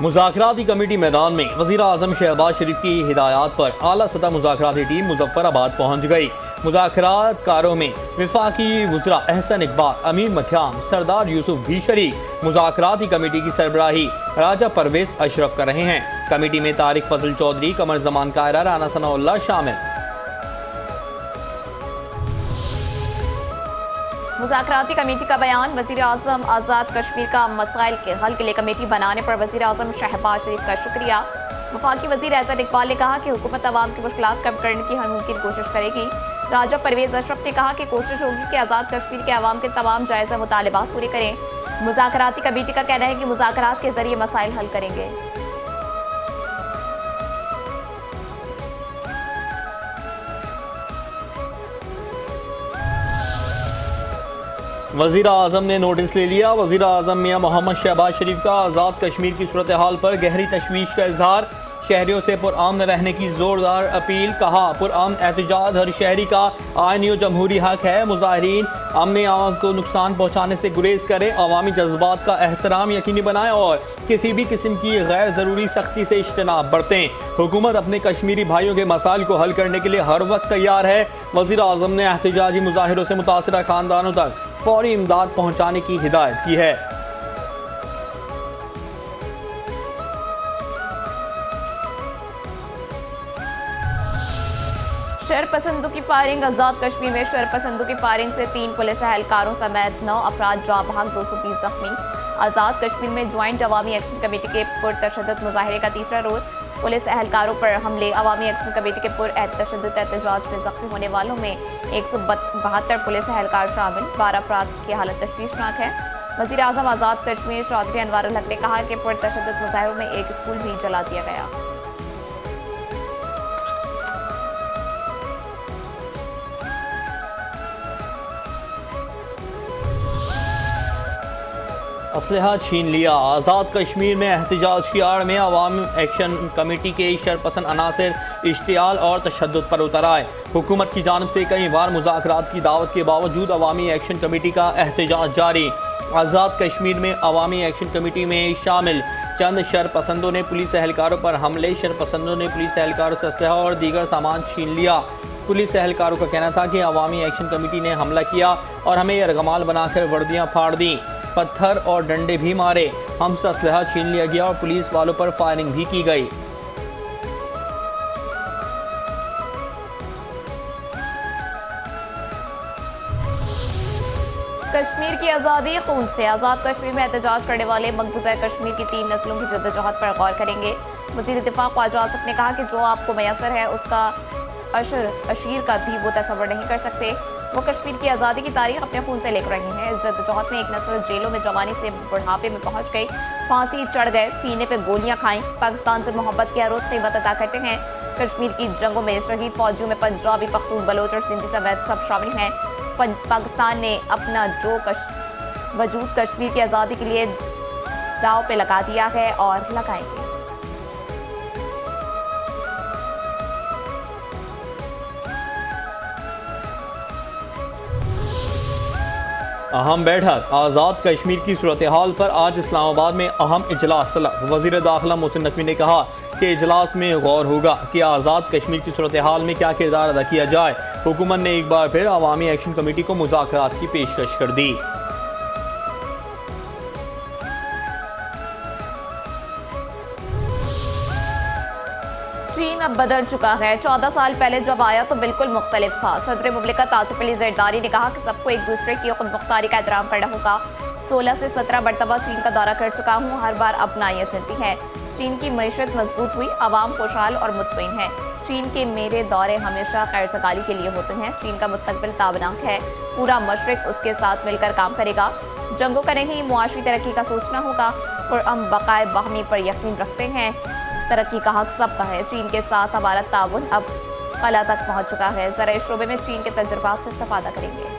मुज़ाकराती committee मैदान में वज़ीर आज़म शहबाज शरीफ की हिदायत पर आला सतह मुज़ाकराती टीम मुजफ्फराबाद पहुँच गई। मुज़ाकरातकारों में वफाकी वज़रा अहसन इकबाल, अमीर मख्याम, सरदार यूसुफ भी शरीक मुज़ाकराती कमेटी की सरबराही राजा परवेज़ अशरफ कर रहे हैं। कमेटी में तारिक फजल चौधरी, कमर जमान कायरा, राना सनाउल्लाह शामिल। मुज़ाकराती कमेटी का बयान। वज़ीर आज़म आज़ाद कश्मीर का मसाइल के हल के लिए कमेटी बनाने पर वज़ीर आज़म शहबाज शरीफ का शुक्रिया। वफाकी वज़ीर अहसन इकबाल ने कहा कि हुकूमत अवाम की मुश्किलात कम करने की हर मुमकिन कोशिश करेगी। राजा परवेज़ अशरफ ने कहा कि कोशिश होगी कि आज़ाद कश्मीर के अवाम के तमाम जायज़ मुतालबात पूरे करें। मुज़ाकराती कमेटी का कहना है कि मुज़ाकरात के जरिए मसाइल हल करेंगे। वज़ीर आज़म ने नोटिस ले लिया। वज़ीर आज़म मियां मोहम्मद शहबाज शरीफ का आज़ाद कश्मीर की सूरत हाल पर गहरी तशवीश का इजहार। शहरियों से पुरअमन रहने की जोरदार अपील। कहा, पुरअमन एहतजाज हर शहरी का आईनी और जमहूरी हक है। मुजाहिरीन अमन आवाम को नुकसान पहुँचाने से गुरेज करें, अवामी जज्बात का एहतराम यकीनी बनाएं और किसी भी किस्म की गैर ज़रूरी सख्ती से इज्तनाब बरतें। हुकूमत अपने कश्मीरी भाइयों के मसाइल को हल करने के लिए हर वक्त तैयार है। वज़ीर आज़म ने एहतजाजी मुजाहिरों से मुतासरा खानदानों तक फौरी इमदाद पहुँचाने की हिदायत की है। शरपसंदों की फायरिंग। आज़ाद कश्मीर में शरपसंदों की फायरिंग से 3 पुलिस एहलकारों समेत 9 अफराद जाँ बहक, 220 जख्मी। आज़ाद कश्मीर में ज्वाइंट अवामी एक्शन कमेटी के पुरतशद्दुद मुजाहिरे का तीसरा रोज़। पुलिस एहलकारों पर हमले। अवामी एक्शन कमेटी के पुरतशद्दुद एहतजाज में जख्मी होने वालों में 172 पुलिस एहलकार शामिल। 12 अफराद की हालत तशवीशनाक है। वज़ीर आज़म आज़ाद कश्मीर चौधरी अनवारुल हक ने कहा कि पुरतशद्दुद मुजाहिरों में एक स्कूल भी जला दिया गया। असलहा छीन लिया। आज़ाद कश्मीर में एहतजाज की आड़ में अवामी एक्शन कमेटी के शरपसंद अनासर इश्तियाल और तशद्दुद पर उतर आए। हुकूमत की जानिब से कई बार मुज़ाकरात की दावत के बावजूद अवामी एक्शन कमेटी का एहतजाज जारी। आज़ाद कश्मीर में अवामी एक्शन कमेटी में शामिल चंद शरपसंदों ने पुलिस एहलकारों पर हमले। शरपसंदों ने पुलिस एहलकारों से असलहा और दीगर सामान छीन लिया। पुलिस एहलकारों का कहना था कि अवामी एक्शन कमेटी ने हमला किया और हमें यरगमाल बनाकर वर्दियाँ फाड़ दी, पत्थर और डंडे भी मारे। हमसे असलहा छीन लिया गया और पुलिस वालों पर फायरिंग भी की गई। कश्मीर की आज़ादी खून से। आज़ाद कश्मीर में एहतजाज करने वाले मकबूजा कश्मीर की 3 नस्लों की जद्दोजहद पर गौर करेंगे। वज़ीर दिफा ख्वाजा आसिफ ने कहा कि जो आपको मैसर है उसका अशीर का भी वो तस्वर नहीं कर सकते। वो कश्मीर की आज़ादी की तारीख अपने खून से लिख रहे हैं। इस जद्दोजहद में एक नस्ल जेलों में जवानी से बुढ़ापे में पहुंच गई, फांसी चढ़ गए, सीने पे गोलियां खाईं, पाकिस्तान से मोहब्बत की हर रोज़ कीमत अदा करते हैं। कश्मीर की जंगों में शहीद फौजियों में पंजाबी, पख्तून, बलोच और सिंधी समेत सब शामिल हैं। पाकिस्तान ने अपना जो वजूद कश्मीर की आज़ादी के लिए दाव पे लगा दिया है और लगाएंगे। अहम बैठक। आज़ाद कश्मीर की सूरत हाल पर आज इस्लामाबाद में अहम इजलास तलब। वज़ीर दाखिला मोहसिन नकवी ने कहा कि इजलास में गौर होगा कि आज़ाद कश्मीर की सूरत हाल में क्या किरदार अदा किया जाए। हुकूमत ने एक बार फिर अवामी एक्शन कमेटी को मुज़ाकरात की पेशकश कर दी। चीन अब बदल चुका है। 14 साल पहले जब आया तो बिल्कुल मुख्तलिफ था। सदर मुमलिकत आसिफ अली जरदारी ने कहा कि सबको एक दूसरे की खुद मुख्तारी का एहतराम करना होगा। 16 से 17 मरतबा चीन का दौरा कर चुका हूँ, हर बार अपनायत मिलती है। चीन की मईशत मजबूत हुई, आवाम खुशहाल और मुतमईन है। चीन के मेरे दौरे हमेशा खैर सगाली के लिए होते हैं। चीन का मुस्तकबिल ताबनाक है, पूरा मशरिक उसके साथ मिलकर काम करेगा। जंगों का नहीं, मुआशरी तरक्की का सोचना होगा और हम बकाए बाहमी पर यकीन रखते हैं। तरक्की का हक सबका है। चीन के साथ हमारा ताउन अब कला तक पहुंच चुका है। ज़राई शोबे में चीन के तजुर्बात से इस्तेफादा करेंगे।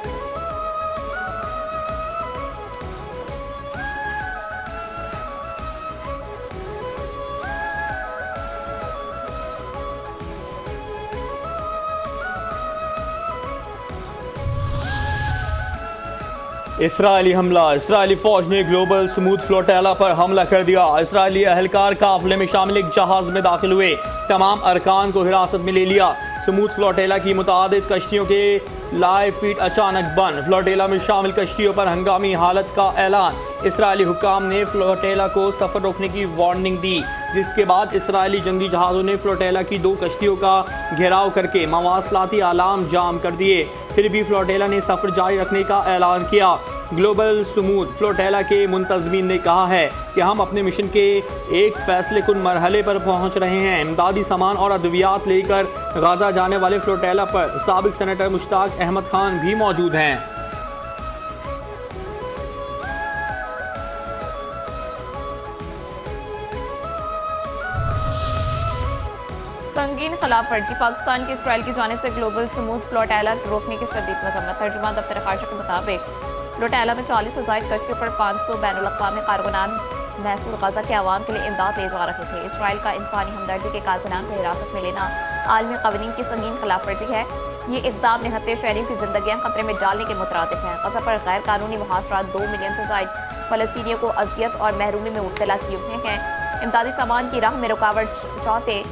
इसराइली हमला। इसराइली फौज ने ग्लोबल स्मूथ फ्लोटेला पर हमला कर दिया। इसराइली अहलकार काफिले में शामिल एक जहाज में दाखिल हुए, तमाम अरकान को हिरासत में ले लिया। स्मूथ फ्लोटेला की मुतादिद कश्तियों के लाइव फीड अचानक बंद। फ्लोटेला में शामिल कश्तियों पर हंगामी हालत का ऐलान। इसराइली हुक्काम ने फ्लोटेला को सफ़र रोकने की वार्निंग दी, जिसके बाद इसराइली जंगी जहाज़ों ने फ्लोटेला की 2 कश्तियों का घेराव करके मवासलाती आलाम जाम कर दिए। फिर भी फ्लोटेला ने सफ़र जारी रखने का ऐलान किया। ग्लोबल स्मूथ फ्लोटेला के मुंतज़मीन ने कहा है कि हम अपने मिशन के एक फैसले कुन मरहले पर पहुंच रहे हैं। इमदादी सामान और अद्वियात लेकर गाज़ा जाने वाले फ्लोटेला पर साबिक सेनेटर मुश्ताक अहमद खान भी मौजूद हैं। संगीन खिलाफ वर्जी। पाकिस्तान की इसराइल की जानिब से ग्लोबल स्मूथ फ्लोटेला रोकने की शदीद मजम्मत। तर्जुमान दफ्तर खारजा के मुताबिक फ्लोटेला में 40 से ज़ायद कश्तियों पर 500 बैनुल-अक़वामी कारकुनान महसूल गज़ा के अवाम के लिए इमदाद ले जा रहे थे। इसराइल का इंसानी हमदर्दी के कारकुनान को हिरासत में लेना आलमी क़वानीन की संगीन खिलाफ वर्जी है। ये इक़दाम निहत्ते शहरियों की ज़िंदगियाँ खतरे में डालने के मुतरादिफ है। गज़ा पर गैर कानूनी मुहासरात 2 मिलियन से ज़ायद फ़लस्तीनियों को अजियत और महरूमी में मुब्तला किए हुए हैं। इमदादी सामान की राह में रुकावट चाहते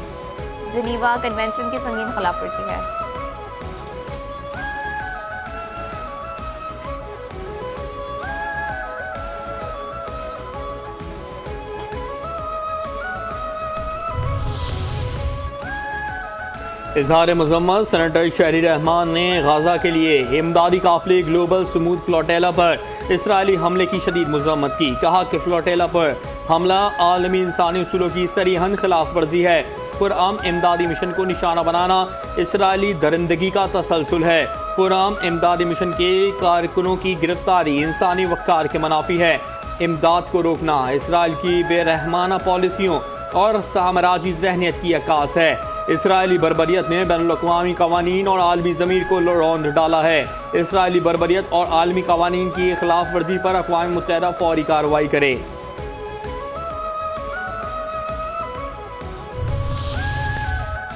जिनीवा कन्वेंशन की संगीन खिलाफ वर्जी है। इजहार मजम्मत। सेनेटर शहरी रहमान ने गाज़ा के लिए इमदादी काफिले ग्लोबल स्मूथ फ्लोटेला पर इसराइली हमले की शदीद मजम्मत की। कहा कि फ्लोटेला पर हमला आलमी इंसानी उसूलों की सरीहन खिलाफ वर्जी है। पुरअम इमदादी मिशन को निशाना बनाना इसराइली दरिंदगी का तसलसल है। पुरअम इमदादी मिशन के कारकुनों की गिरफ्तारी इंसानी वक़ार के मुनाफी है। इमदाद को रोकना इसराइल की बेरहमाना पॉलिसियों और साम्राज्यी जहनियत की अक्कास है। इसराइली बर्बरियत ने बैनुल-अक़वामी क़वानीन और आलमी ज़मीर को रौंद डाला है। इसराइली बर्बरियत और आलमी क़वानीन की खिलाफ वर्जी पर अक़वाम मुत्तहिदा फौरी कार्रवाई करे।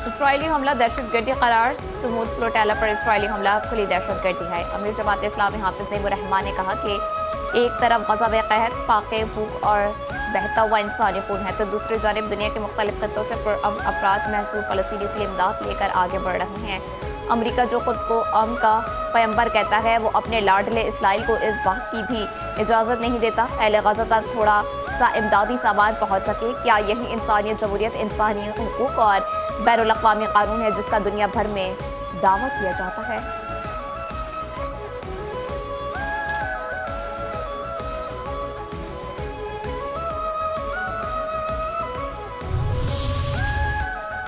इसराइली हमला दहशतगर्दी करार। स्मूथ फ्लोटेला पर इसराइली हमला खुली दहशतगर्दी है। अमीर जमात इस्लामी हाफिज नईमुर रहमान ने कहा कि एक तरफ गज़ा व कहत, पाके भूख और बहता हुआ इंसानी खून है, तो दूसरी जानिब दुनिया के मुख्तलिफ खत्तों से पुरअमन अफराद महसूल फ़लस्तीनियों के लिए इमदाद लेकर आगे बढ़ रहे हैं। अमरीका जो खुद को अमन का पैगंबर कहता है, वो अपने लाडले इसराइल को इस बात की भी इजाज़त नहीं देता अहले गज़ा तक थोड़ा सा इमदादी सामान पहुँच सके। क्या यही इंसानियत, जमहूरियत, इंसानी हुकूक और बैनुल-अक़वामी कानून है जिसका दुनिया भर में दावा किया जाता है?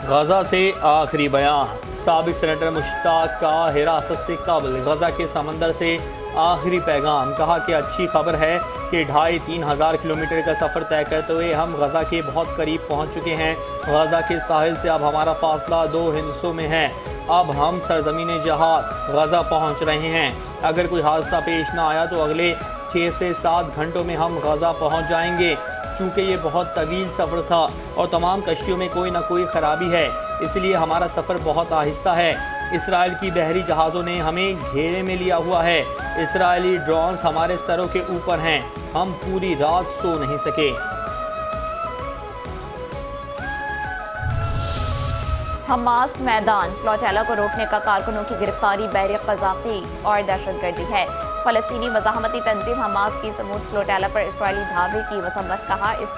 गाज़ा से आखिरी बयान। साबिक सेनेटर मुश्ताक का हिरासत से कबल गाज़ा के समंदर से आखिरी पैगाम। कहा कि अच्छी खबर है कि 2,500-3 हज़ार किलोमीटर का सफ़र तय करते हुए हम गाज़ा के बहुत करीब पहुंच चुके हैं। गाज़ा के साहिल से अब हमारा फासला 2 हिस्सों में है। अब हम सरजमीन जहाद गाज़ा पहुंच रहे हैं। अगर कोई हादसा पेश ना आया तो अगले 6 से 7 घंटों में हम गाज़ा पहुंच जाएंगे। चूँकि ये बहुत तवील सफ़र था और तमाम कश्तियों में कोई ना कोई ख़राबी है, इसलिए हमारा सफ़र बहुत आहिस्ता है। इसराइल की बहरी जहाज़ों ने हमें घेरे में लिया हुआ है। इसराइली ड्रोन्स हमारे सरों के ऊपर हैं। हम पूरी रात सो नहीं सके। हमास मैदान। फ्लोटेला को रोकने का कारकुनों की गिरफ्तारी बहरी क़ज़ाफ़ी और दहशतगर्दी है। फ़लस्तीनी मज़ाहमती तंजीम हमास की स्मूथ फ्लोटेला पर इसराइली धावे की मसम्मत। कहा, इस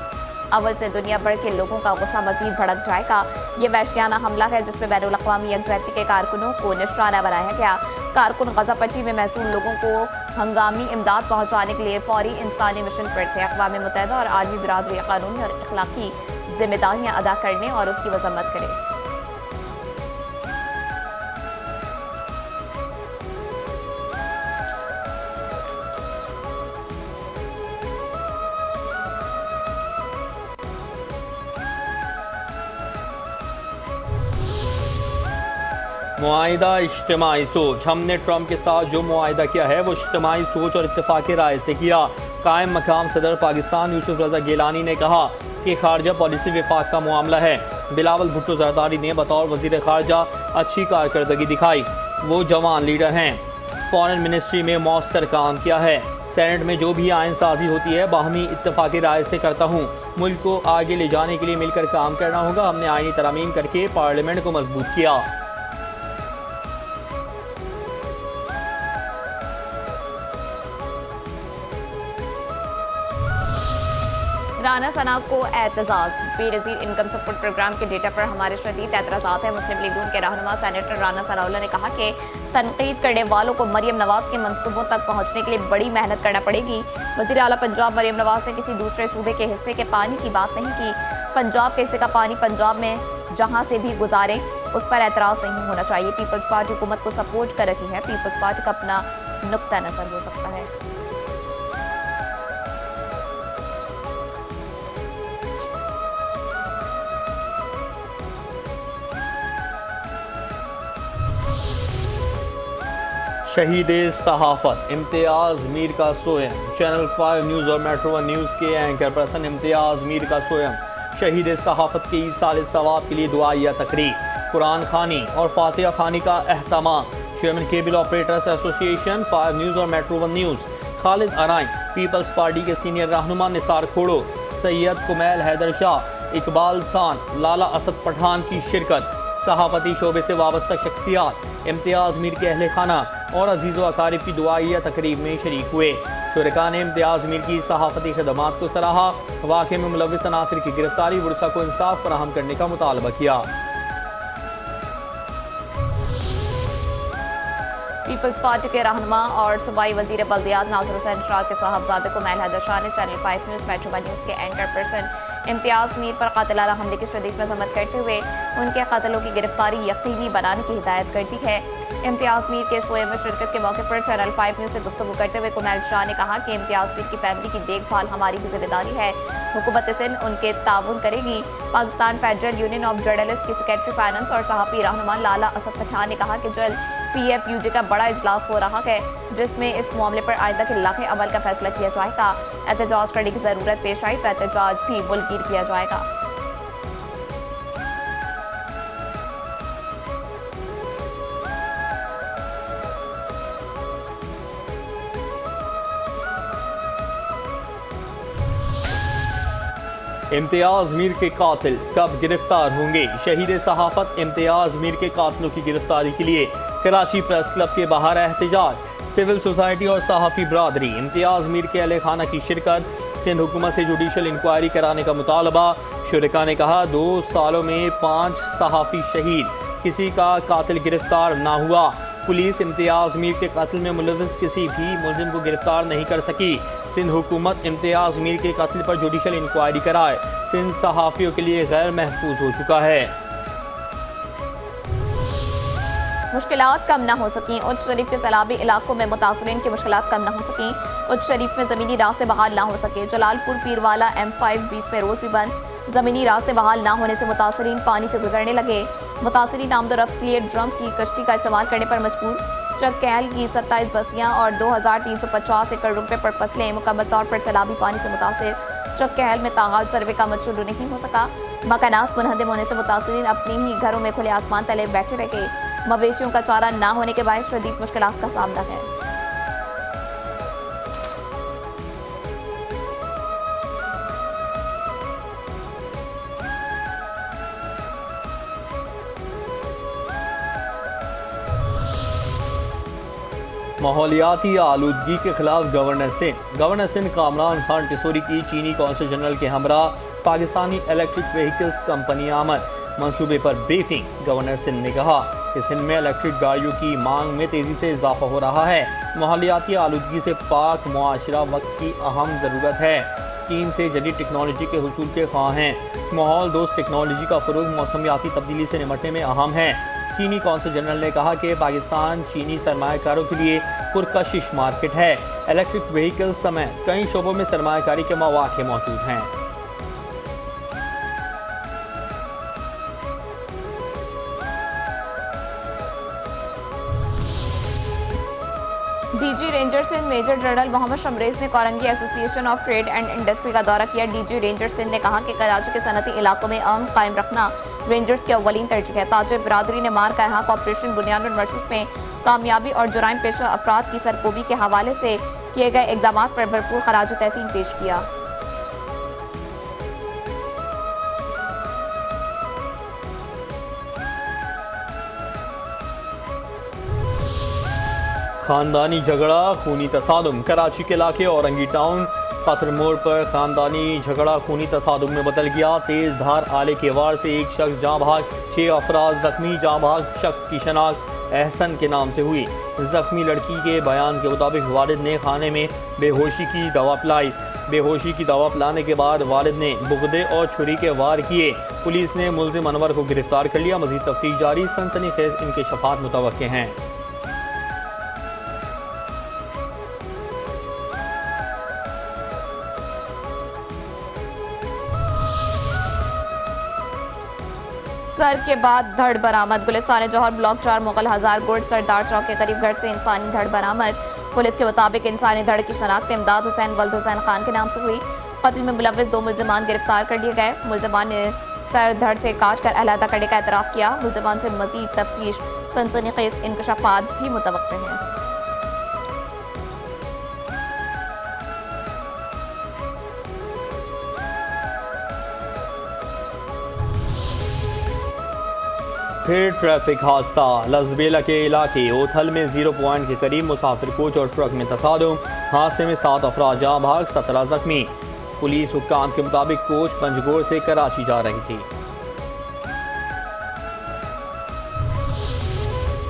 अवल से दुनिया भर के लोगों का गुस्सा मजीद भड़क जाएगा। ये वहशियाना हमला है जिसमें बैनुल-अक़वामी यकजहती के कारकुनों को निशाना बनाया गया। कारकुन गज़ा पट्टी में महसूल लोगों को हंगामी इमदाद पहुँचाने के लिए फौरी इंसानी मिशन पर थे। अक़वाम मुत्तहिदा और आलमी बिरादरी कानूनी और अखलाकी जिम्मेदारियाँ अदा करने और उसकी मजम्मत करे। मुआहिदा इज्तिमाई सोच। हमने ट्रंप के साथ जो मुआहिदा किया है वो इज्तिमाई सोच और इत्तेफाक राय से किया। कायम मकाम सदर पाकिस्तान यूसुफ रज़ा गिलानी ने कहा कि खारजा पॉलिसी विफाक का मामला है। बिलावल भुट्टो ज़रदारी ने बतौर वज़ीर खारजा अच्छी कारकर्दगी दिखाई। वो जवान लीडर हैं। फॉरेन मिनिस्ट्री में मौसर काम किया है। सेनेट में जो भी आइन साजी होती है बाहमी इत्तफाक़ी राय से करता हूँ। मुल्क को आगे ले जाने के लिए मिलकर काम करना होगा। हमने आईनी तरमीम करके पार्लियामेंट को मजबूत किया। राना सना को एतजाज। बेनज़ीर इनकम सपोर्ट प्रोग्राम के डेटा पर हमारे शदीद एतराज़ात हैं। मुस्लिम लीग नून के रहनुमा सेनेटर राना सनाउल्लाह ने कहा कि तनकीद करने वालों को मरियम नवाज के मंसूबों तक पहुंचने के लिए बड़ी मेहनत करना पड़ेगी। वज़ीर आला पंजाब मरियम नवाज ने किसी दूसरे सूबे के हिस्से के पानी की बात नहीं की। पंजाब के हिस्से का पानी पंजाब में जहां से भी गुजारें उस पर एतराज़ नहीं होना चाहिए। पीपल्स पार्टी हुकूमत को सपोर्ट कर रही है। पीपल्स पार्टी का अपना नुक्ता नज़र हो सकता है। शहीद सहाफ़त इम्तियाज़ मीर का सोयम। चैनल 5 न्यूज़ और मेट्रो 1 न्यूज़ के एंकर पर्सन इम्तियाज़ मीर का सोयम शहीद सहाफ़त के ईसाल सवाब के लिए दुआया तकरीर, कुरान खानी और फातिहा खानी का अहतमाम। Chairman cable operators association 5 news और metro 1 news Khalid Arain, Peoples Party के सीनियर रहनुमा निसार खोड़ो, सैयद कुमैल हैदर शाह, इकबाल सान, लाला असद पठान की शिरकत। सहाफ़ती शोबे से वाबस्ता शख्सियात इम्तियाज़ मीर के अहल खाना और अजीज़ व अकारिब की दुआइया तकरीब में शरीक हुए। शुरका ने इम्तियाज़ मीर की सहाफ़ती खदमात को सराहा। वाक़े में मुलव्विस अनासिर की गिरफ्तारी वर्षा को इंसाफ फराहम करने का मुतालबा किया। पीपल्स पार्टी के रहनुमा और सूबाई वजीर बल्दियात नाज़िर हुसैन शाह के साहबजादे कुमैल हैदर शाह ने चैनल 5 न्यूज़ मेट्रो 1 न्यूज़ के एंकर पर्सन इम्तियाज़ मीर पर कातिलाना हमले की शदीद मजम्मत करते हुए उनके कातिलों की गिरफ्तारी यकीनी बनाने की हिदायत कर दी है। इम्तियाज़ मीर के सोए में शिरकत के मौके पर चैनल 5 न्यूज़ से गुफ्तगू करते हुए कुमैल शाह ने कहा कि इम्तियाज़ मीर की फैमिली की देखभाल हमारी भी जिम्मेदारी है। हुकूमत सिंध उनके ताउन करेगी। Pakistan federal union of journalist की सेक्रेटरी फाइनेंस और सहाफ़ी रहनुमा लाला असद पठान ने कहा कि जल्द PFUJ का बड़ा इजलास हो रहा है जिसमें इस मामले पर आइंदा के लाखे अमल का फैसला किया जाएगा। एहतजाज करने की ज़रूरत पेश आई तो एहतजाज भी मुलतवी किया जाएगा। इम्तियाज़ मीर के कातिल कब गिरफ्तार होंगे? शहीद सहाफ़त इम्तियाज़ मीर के कातिलों की गिरफ्तारी के लिए कराची प्रेस क्लब के बाहर एहतजाज। सिविल सोसाइटी और सहाफ़ी बरादरी इम्तियाज़ मीर के अहले खाना की शिरकत। सिंध हुकूमत से जुडिशल इंक्वायरी कराने का मुतालबा। शुरका ने कहा 2 सालों में 5 सहाफ़ी शहीद, किसी का कातिल गिरफ्तार ना हुआ। पुलिस इम्तियाज़ मीर के कत्ल में मुलव्विस किसी भी मुलजिम को गिरफ्तार नहीं कर सकी। सिंध हुकूमत इम्तियाज़ मीर के कत्ल पर जुडिशल इंक्वायरी कराए। सिंध सहाफ़ियों के लिए गैर महफूज हो चुका है। मुश्किलात कम ना हो सकें। उच्च शरीफ के सैलाबी इलाकों में मुतासरीन की मुश्किलात कम ना हो सकें। उच्च शरीफ में ज़मीनी रास्ते बहाल ना हो सके। जलालपुर पीरवाला M5 20 में रोज़ भी बंद। ज़मीनी रास्ते बहाल ना होने से मुतासरीन पानी से गुजरने लगे। मुतासरीन आमदोरफ्त के लिए ड्रम की कश्ती का इस्तेमाल करने पर मजबूर। चक्कैल की 27 बस्तियाँ और 2350 एकड़ रुपये पर फसलें मुकम्मल तौर पर सैलाबी पानी से मुतासर। चक्कैल में ताहाल सर्वे का अमल शुरू नहीं हो सका। मकानात मुनहदम होने से मुतासरीन अपने ही घरों में खुले आसमान तले बैठे रहे। मवेशियों का चारा ना होने के बायस शदीद मुश्किलात का सामना है। माहौलियाती आलूदगी के खिलाफ गवर्नर सिंध कामरान खान टिसोरी की चीनी कौंसल जनरल के हमरा पाकिस्तानी इलेक्ट्रिक व्हीकल्स कंपनी आमद मंसूबे पर ब्रीफिंग। गवर्नर सिंध ने कहा कि सिंध में इलेक्ट्रिक गाड़ियों की मांग में तेज़ी से इजाफा हो रहा है। माहौलियाती आलूदगी से पाक मुआशरा वक्त की अहम ज़रूरत है। चीन से जदीद टेक्नोलॉजी के हुसूल के ख्वाह हैं। माहौल दोस्त टेक्नोलॉजी का फ़रोग मौसमियाती तब्दीली से निपटने में अहम है। चीनी कौंसल जनरल ने कहा कि पाकिस्तान चीनी सरमायाकारों के लिए पुरकशिश मार्केट है। इलेक्ट्रिक व्हीकल समेत कई शोबों में सरमायाकारी के मौके मौजूद हैं। DG ranger Sindh major general Mohammad Shamraiz ने Korangi association of trade and industry का दौरा किया। DG रेंजर सिंध ने कहा कि कराची के सनती इलाकों में अमन कायम रखना रेंजर्स की अव्वलीन तरजीह है। ताजिर बरादरी ने मार का ऑपरेशन बुनियाद मरसूस में कामयाबी और जुराइम पेशा अफराद की सरकोबी के हवाले से किए गए इकदाम पर भरपूर खराज तहसीन पेश किया। खानदानी झगड़ा खूनी तसादुम। कराची के इलाके औरंगी टाउन पत्थर मोड़ पर खानदानी झगड़ा खूनी तसादुम में बदल गया। तेज धार आले के वार से एक शख्स जाँ भाग, 6 अफराद जख्मी। जाँ भाग शख्स की शनाख्त एहसन के नाम से हुई। जख्मी लड़की के बयान के मुताबिक वालिद ने खाने में बेहोशी की दवा पिलाई। बेहोशी की दवा पिलाने के बाद वालिद ने बुगदे और छुरी के वार किए। पुलिस ने मुलजिम अनवर को गिरफ्तार कर लिया। मजीद तफ्तीश जारी। सनसनीखेज इंकशाफात मुतवक्के हैं। सर के बाद धड़ बरामद। गुलिस्तान जौहर ब्लॉक 4 मुगल हजार गुड सरदार चौक के करीब घर से इंसानी धड़ बरामद। पुलिस के मुताबिक इंसानी धड़ की शनाख्त इमदाद हुसैन वल्द हुसैन खान के नाम से हुई। कत्ल में मुलव्विस 2 मुलजमान गिरफ्तार कर लिए गए। मुलजमान ने सर धड़ से काट कर अलहदा करने का एतराफ़ किया। मुलजमान से मजीद तफ्तीश सनसनीखेज इंकशाफात भी मुतवक्के हैं। फिर ट्रैफिक हादसा। लजबेला के इलाके ओथल में 0 पॉइंट के करीब मुसाफिर कोच और ट्रक में तसादुम। हादसे में 7 अफराद जाँ भाग, 17 जख्मी। पुलिस हुक्काम के मुताबिक कोच पंजगोर से कराची जा रही थी।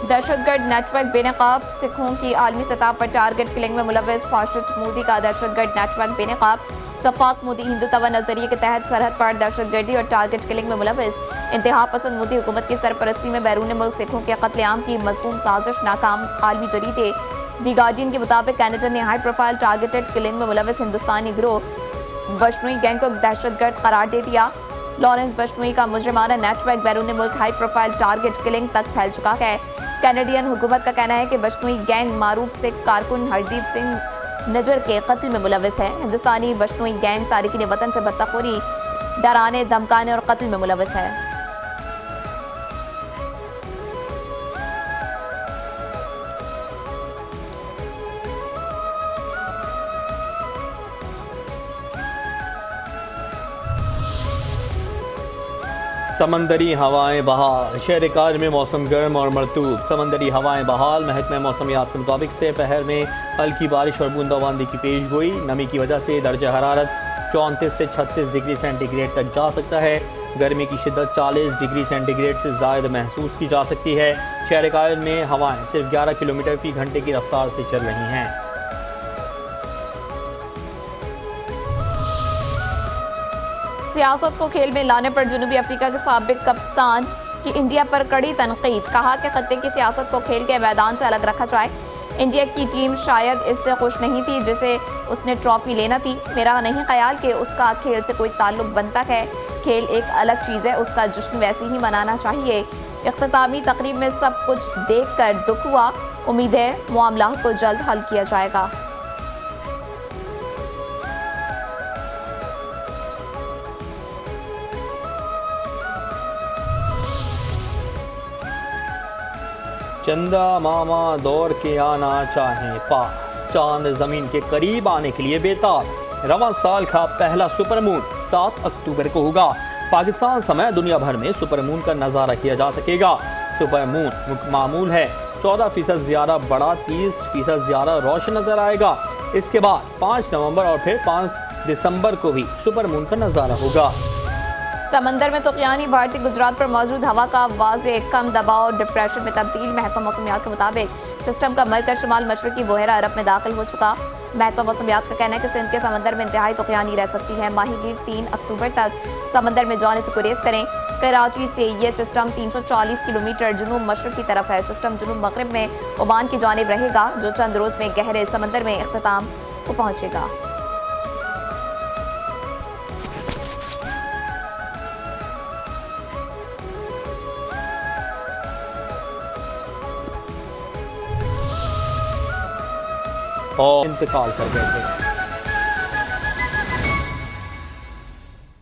दहशतगर्द नेटवर्क बेनकाब। सिखों की आलमी सतह पर टारगेट किलिंग में मुलव्विस फाशिस्ट मोदी का दहशतगर्द नेटवर्क बेनकाब। सफाक मोदी हिंदुत्व नजरिए के तहत सरहद पार दहशतगर्दी और टारगेट किलिंग में मुलव्विस इंतहा पसंद मोदी हुकूमत की सरपरस्ती में बैरून मुल्क सिखों के कत्लेआम की मज़मूम साजिश नाकाम। आलमी जरीदे दी गार्डियन के मुताबिक कैनेडा ने हाई प्रोफाइल टारगेटेड किलिंग में मुलव्विस हिंदुस्तानी गिरोह बशनोई गैंग को दहशतगर्द करार दे दिया। लॉरेंस बशनोई का मुजरिमाना नेटवर्क बैरून मुल्क हाई प्रोफाइल टारगेट किलिंग तक फैल चुका है। कैनेडियन हुकूमत का कहना है कि बशनोई गैंग मारूफ सिख कारकुन हरदीप सिंह नजर के कत्ल में मुलव्विस है। हिंदुस्तानी बशनोई गैंग तारिकीन वतन से बदतखोरी, डराने, धमकाने और कत्ल में मुलव्विस है। समंदरी हवाएं बहाल। शहर कार में मौसम गर्म और मरतूब। समंदरी हवाएं बहाल। महकमा मौसमियात के मुताबिक दोपहर में हल्की बारिश और बूंदाबांदी की पेश गोई। नमी की वजह से दर्जा हरारत 34 से 36 डिग्री सेंटीग्रेड तक जा सकता है। गर्मी की शिद्दत 40 डिग्री सेंटीग्रेड से ज़ायद महसूस की जा सकती है। शहर कार में हवाएं सिर्फ 11 किलोमीटर फी घंटे की रफ्तार से चल रही हैं। सियासत को खेल में लाने पर जनूबी अफ्रीका के साबिक कप्तान की इंडिया पर कड़ी तनकीद। कहा कि खत्ते की सियासत को खेल के मैदान से अलग रखा जाए। इंडिया की टीम शायद इससे खुश नहीं थी जिसे उसने ट्रॉफी लेना थी। मेरा नहीं ख्याल कि उसका खेल से कोई ताल्लुक बनता है। खेल एक अलग चीज़ है, उसका जश्न वैसे ही मनाना चाहिए। इख्तितामी तकरीब में सब कुछ देख कर दुख हुआ। उम्मीद है मामला को जल्द हल किया जाएगा। चंदा मामा दौड़ के आना चाहें पास। चांद जमीन के करीब आने के लिए बेताब। रवां साल का पहला सुपरमून 7 अक्टूबर को होगा। पाकिस्तान समेत दुनिया भर में सुपरमून का नज़ारा किया जा सकेगा। सुपरमून मामूल है 14% ज़्यादा बड़ा, 30% ज़्यादा रोशन नजर आएगा। इसके बाद 5 नवंबर और फिर 5 दिसंबर को भी सुपरमून का नज़ारा होगा। समंदर में तुक़यानी भारतीय गुजरात पर मौजूद हवा का वाज़े कम दबाव डिप्रेशन में तब्दील। महकमा मौसमियात के मुताबिक सिस्टम का मरकज़ शुमाल मशरक़ी बहरा अरब में दाखिल हो चुका। महकमा मौसमियात का कहना है कि सिंध के समंदर में इंतहाई तुक़यानी रह सकती है। माहीगीर 3 अक्टूबर तक समंदर में जाने से गुरेज करें। कराची से ये सिस्टम 340 किलोमीटर जुनूब मशरक़ की तरफ है। सिस्टम जुनूब मगरिब में ओमान की जानिब रहेगा जो चंद रोज़ में गहरे समंदर में इख्तिताम को पहुँचेगा। और इंतकाल कर गए थे।